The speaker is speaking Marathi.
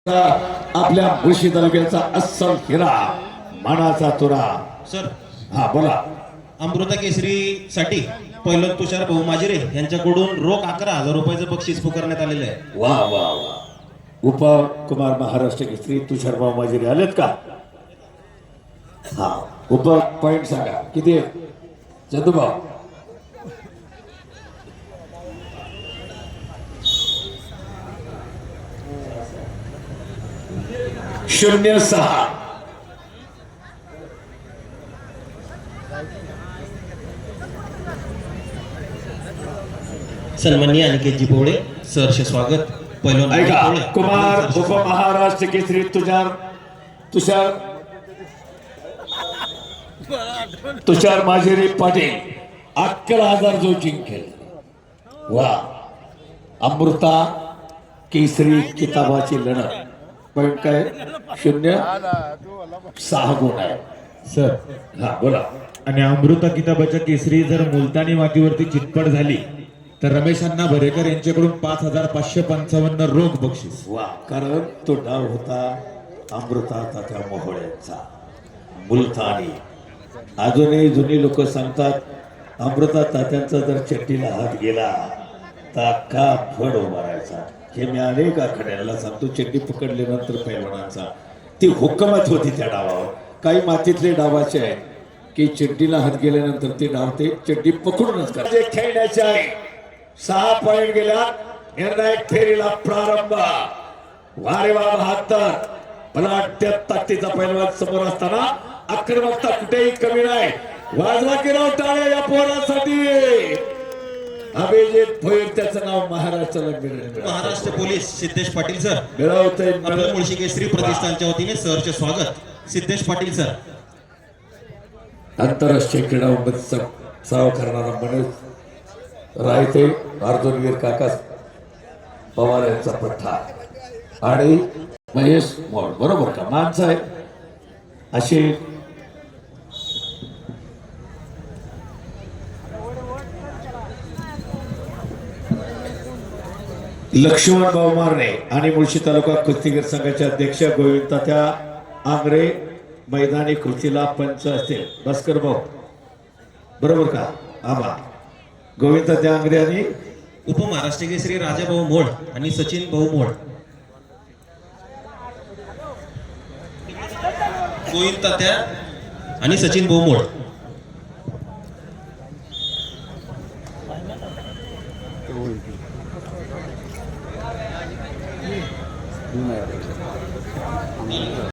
आपल्या मुळशी तालुक्याचा अस्सल हिरा मानाचा तुरा सर हा बोला. अमृता केसरी साठी पहिलं तुषार भाऊ माजिरे यांच्याकडून रोख 11,000 रुपयाचं बक्षीस पुकारण्यात आलेलं आहे. वा वा वा. उपकुमार महाराष्ट्र केसरी तुषारभाऊ माजिरे आलेत का? हा उप पॉइंट सांगा किती चंदूभाऊ? शून्य 6. सन्माननीय अनिकेतजी पोवळे सरचे स्वागत. पहिलं ऐका कुमार उपमहाराष्ट्र केसरी तुषार माजिरे पाटील 11,000 जो जिंकेल. वा. अमृता केसरी किताबाची लढत पण काय 0.6 गुण आहे सर. हा बोला. आणि अमृता किताबाच्या केसरी जर मुलतानी मातीवरती चितपट झाली तर रमेशांना भरेकर यांच्याकडून 5,555 रोख बक्षीस. वा. कारण तो डाव होता अमृता तात्या मोहोळ्यांचा मुलतानी. अजूनही जुनी लोक सांगतात अमृता तात्यांचा जर चट्टीला हात गेला तर का फड उभारायचा. हे मी अनेक आखाड्याला सांगतो. चड्डी पकडल्यानंतर पैलवानाचा ती हुकमत होती त्या डावावर. काही मातीतले डावाचे आहे की चड्डीला हात गेल्यानंतर ते डाव ते चड्डी पकडूनच करते. खेळण्याचे आहे 6 पॉइंट गेला. निर्णायक फेरीला प्रारंभ. वारे वा 72. मला वाटतं ताकदीचा पैलवान समोर असताना आक्रमकता कुठेही कमी नाही. वाजवा की राव टाळ्या या पोरासाठी. अभिजित भोईर त्याचं नाव महाराष्ट्राला महाराष्ट्र पोलीस सिद्धेश पाटील सर मिळवतंय. आपल्या मुळशी केसरी प्रतिष्ठानच्या वतीने सरचे स्वागत. सिद्धेश पाटील सर. आंतरराष्ट्रीय क्रीडामध्ये सराव करणारा मनीष रायते अर्जुनवीर काका पवार यांचा पठ्ठा आणि महेश मोड बरोबर का माणसं आहे असे. लक्ष्मण भाऊ मारणे आणि मुळशी तालुका कुस्तीगीर संघाचे अध्यक्ष गोविंद तात्या आंग्रे मैदानी कृतीला पंच असतील. भास्कर भाऊ बरोबर का? आबा गोविंद तात्या आंग्रे आणि उपमहाराष्ट्र केसरी राजाभाऊ मोड आणि सचिन भाऊ मोड. गोविंद तात्या आणि सचिन भाऊ मोड.